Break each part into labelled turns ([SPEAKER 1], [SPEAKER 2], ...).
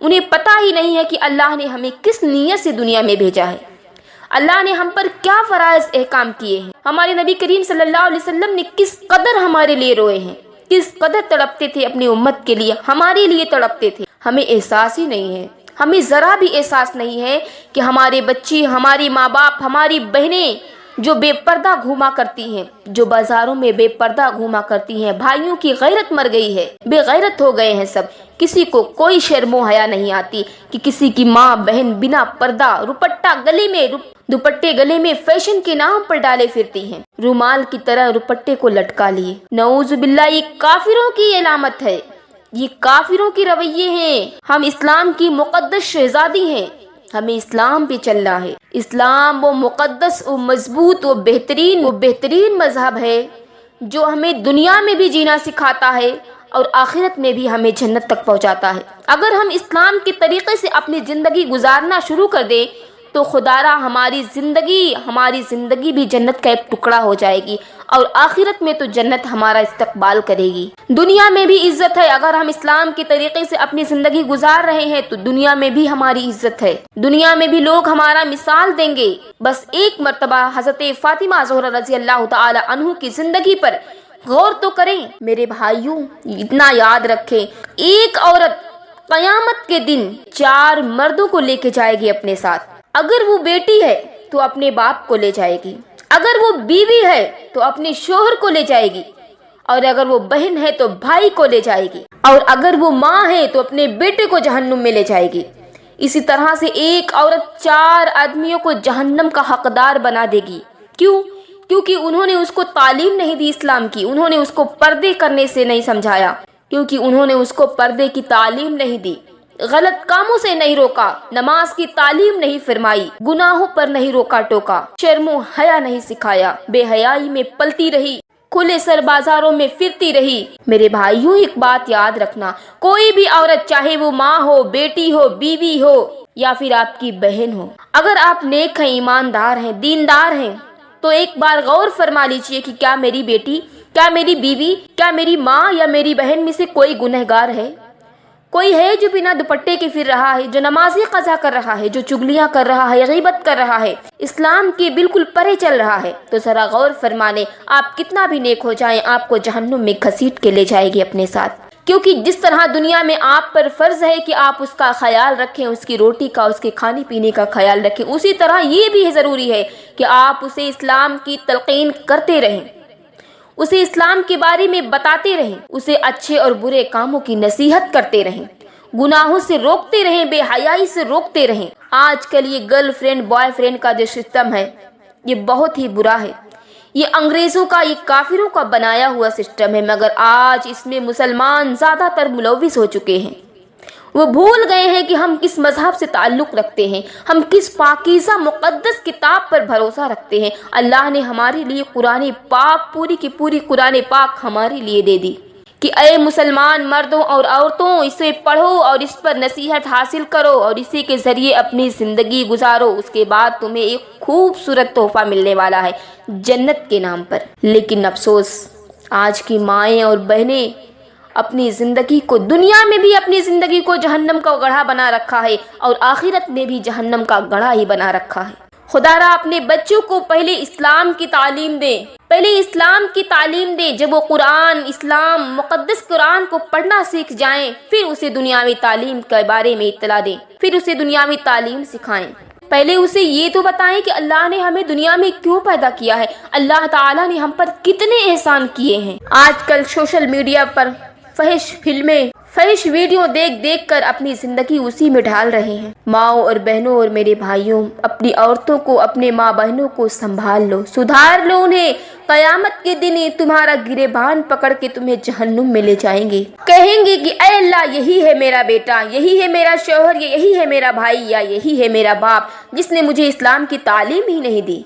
[SPEAKER 1] انہیں پتہ ہی نہیں ہے کہ اللہ نے ہمیں کس نیت سے دنیا میں بھیجا ہے، اللہ نے ہم پر کیا فرائض احکام کیے ہیں، ہمارے نبی کریم صلی اللہ علیہ وسلم نے کس قدر ہمارے لیے روئے ہیں، کس قدر تڑپتے تھے اپنی امت کے لیے، ہمارے لیے تڑپتے تھے۔ ہمیں احساس ہی نہیں ہے، ہمیں ذرا بھی احساس نہیں ہے کہ ہمارے بچے، ہماری ماں باپ، ہماری بہنیں جو بے پردہ گھوما کرتی ہیں، جو بازاروں میں بے پردہ گھوما کرتی ہیں، بھائیوں کی غیرت مر گئی ہے، بے غیرت ہو گئے ہیں سب، کسی کو کوئی شرم و حیا نہیں آتی کہ کسی کی ماں بہن بنا پردہ دوپٹے گلے میں فیشن کے نام پر ڈالے پھرتی ہیں، رومال کی طرح دوپٹے کو لٹکا لیے۔ نعوذ باللہ، یہ کافروں کی علامت ہے، یہ کافروں کی رویے ہیں۔ ہم اسلام کی مقدس شہزادی ہیں، ہمیں اسلام پہ چلنا ہے۔ اسلام وہ مقدس، وہ مضبوط، وہ بہترین مذہب ہے جو ہمیں دنیا میں بھی جینا سکھاتا ہے اور آخرت میں بھی ہمیں جنت تک پہنچاتا ہے۔ اگر ہم اسلام کے طریقے سے اپنی زندگی گزارنا شروع کر دیں تو خدارا ہماری زندگی بھی جنت کا ایک ٹکڑا ہو جائے گی، اور آخرت میں تو جنت ہمارا استقبال کرے گی۔ دنیا میں بھی عزت ہے، اگر ہم اسلام کے طریقے سے اپنی زندگی گزار رہے ہیں تو دنیا میں بھی ہماری عزت ہے، دنیا میں بھی لوگ ہمارا مثال دیں گے۔ بس ایک مرتبہ حضرت فاطمہ زہرا رضی اللہ تعالی عنہ کی زندگی پر غور تو کریں میرے بھائیوں، اتنا یاد رکھیں، ایک عورت قیامت کے دن 4 مردوں کو لے کے جائے گی اپنے ساتھ۔ اگر وہ بیٹی ہے تو اپنے باپ کو لے جائے گی، اگر وہ بیوی ہے تو اپنے شوہر کو لے جائے گی، اور اگر وہ بہن ہے تو بھائی کو لے جائے گی، اور اگر وہ ماں ہے تو اپنے بیٹے کو جہنم میں لے جائے گی۔ اسی طرح سے ایک عورت 4 آدمیوں کو جہنم کا حقدار بنا دے گی۔ کیونکہ انہوں نے اس کو تعلیم نہیں دی اسلام کی، انہوں نے اس کو پردے کرنے سے نہیں سمجھایا، کیونکہ انہوں نے اس کو پردے کی تعلیم نہیں دی، غلط کاموں سے نہیں روکا، نماز کی تعلیم نہیں فرمائی، گناہوں پر نہیں روکا ٹوکا، شرم و حیا نہیں سکھایا، بے حیائی میں پلتی رہی، کھلے سر بازاروں میں پھرتی رہی۔ میرے بھائیوں، ایک بات یاد رکھنا، کوئی بھی عورت، چاہے وہ ماں ہو، بیٹی ہو، بیوی ہو، یا پھر آپ کی بہن ہو، اگر آپ نیک ہیں، ایماندار ہیں، دیندار ہیں، تو ایک بار غور فرما لیجئے کہ کیا میری بیٹی، کیا میری بیوی، کیا میری ماں یا میری بہن میں سے کوئی گنہگار ہے؟ کوئی ہے جو بنا دوپٹے کے پھر رہا ہے، جو نمازیں قضا کر رہا ہے، جو چگلیاں کر رہا ہے، غیبت کر رہا ہے، اسلام کے بالکل پرے چل رہا ہے؟ تو ذرا غور فرمانے، آپ کتنا بھی نیک ہو جائیں، آپ کو جہنم میں گھسیٹ کے لے جائے گی اپنے ساتھ۔ کیونکہ جس طرح دنیا میں آپ پر فرض ہے کہ آپ اس کا خیال رکھیں، اس کی روٹی کا، اس کے کھانے پینے کا خیال رکھیں، اسی طرح یہ بھی ضروری ہے کہ آپ اسے اسلام کی تلقین کرتے رہیں، اسے اسلام کے بارے میں بتاتے رہیں، اسے اچھے اور برے کاموں کی نصیحت کرتے رہیں، گناہوں سے روکتے رہیں، بے حیائی سے روکتے رہیں۔ آج کل یہ گرل فرینڈ بوائے فرینڈ کا جو سسٹم ہے، یہ بہت ہی برا ہے، یہ انگریزوں کا، یہ کافروں کا بنایا ہوا سسٹم ہے، مگر آج اس میں مسلمان زیادہ تر ملوث ہو چکے ہیں۔ وہ بھول گئے ہیں کہ ہم کس مذہب سے تعلق رکھتے ہیں، ہم کس پاکیزہ مقدس کتاب پر بھروسہ رکھتے ہیں۔ اللہ نے ہمارے لیے قرآن پاک، پوری کی پوری قرآن پاک ہمارے لیے دے دی کہ اے مسلمان مردوں اور عورتوں، اسے پڑھو اور اس پر نصیحت حاصل کرو اور اسی کے ذریعے اپنی زندگی گزارو، اس کے بعد تمہیں ایک خوبصورت تحفہ ملنے والا ہے جنت کے نام پر۔ لیکن افسوس، آج کی مائیں اور بہنیں اپنی زندگی کو، دنیا میں بھی اپنی زندگی کو جہنم کا گڑھا بنا رکھا ہے اور آخرت میں بھی جہنم کا گڑھا ہی بنا رکھا ہے۔ خدا را اپنے بچوں کو پہلے اسلام کی تعلیم دیں، پہلے اسلام کی تعلیم دیں، جب وہ قرآن، اسلام، مقدس قرآن کو پڑھنا سیکھ جائیں، پھر اسے دنیاوی تعلیم کے بارے میں اطلاع دیں، پھر اسے دنیاوی تعلیم سکھائیں۔ پہلے اسے یہ تو بتائیں کہ اللہ نے ہمیں دنیا میں کیوں پیدا کیا ہے، اللہ تعالیٰ نے ہم پر کتنے احسان کیے ہیں۔ آج کل سوشل میڈیا پر فحش فلمیں، فحش ویڈیو دیکھ کر اپنی زندگی اسی میں ڈھال رہے ہیں۔ ماؤں اور بہنوں اور میرے بھائیوں، اپنی عورتوں کو، اپنے ماں بہنوں کو سنبھال لو، سدھار لو انہیں، قیامت کے دن تمہارا گریبان پکڑ کے تمہیں جہنم میں لے جائیں گے، کہیں گے کہ اے اللہ، یہی ہے میرا بیٹا، یہی ہے میرا شوہر، یہی ہے میرا بھائی، یا یہی ہے میرا باپ جس نے مجھے اسلام کی تعلیم ہی نہیں دی۔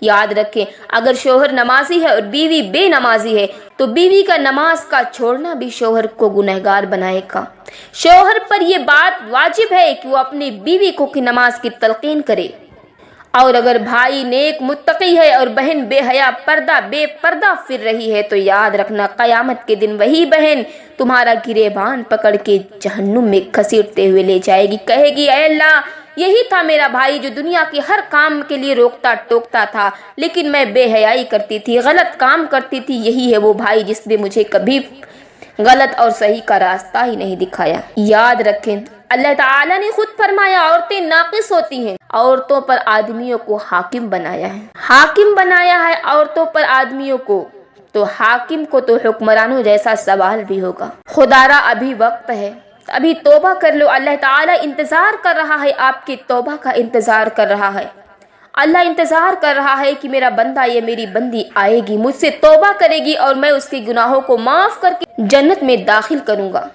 [SPEAKER 1] یاد رکھیں، اگر شوہر نمازی ہے اور بیوی بے نمازی ہے تو بیوی کا نماز کا چھوڑنا بھی شوہر کو گنہگار بنائے گا۔ شوہر پر یہ بات واجب ہے کہ وہ اپنی بیوی کو نماز کی تلقین کرے، اور اگر بھائی نیک متقی ہے اور بہن بے حیا پردہ بے پردہ پھر رہی ہے تو یاد رکھنا قیامت کے دن وہی بہن تمہارا گریبان پکڑ کے جہنم میں گھسیٹتے ہوئے لے جائے گی، کہے گی اے اللہ یہی تھا میرا بھائی جو دنیا کے ہر کام کے لیے روکتا ٹوکتا تھا، لیکن میں بے حیائی کرتی تھی، غلط کام کرتی تھی، یہی ہے وہ بھائی جس نے مجھے کبھی غلط اور صحیح کا راستہ ہی نہیں دکھایا۔ یاد رکھیں اللہ تعالیٰ نے خود فرمایا عورتیں ناقص ہوتی ہیں، عورتوں پر آدمیوں کو حاکم بنایا ہے، حاکم بنایا ہے عورتوں پر آدمیوں کو، تو حاکم کو تو حکمرانوں جیسا سوال بھی ہوگا۔ خدارا ابھی وقت ہے، ابھی توبہ کر لو، اللہ تعالیٰ انتظار کر رہا ہے، آپ کی توبہ کا انتظار کر رہا ہے۔ اللہ انتظار کر رہا ہے کہ میرا بندہ یا میری بندی آئے گی، مجھ سے توبہ کرے گی اور میں اس کے گناہوں کو معاف کر کے جنت میں داخل کروں گا۔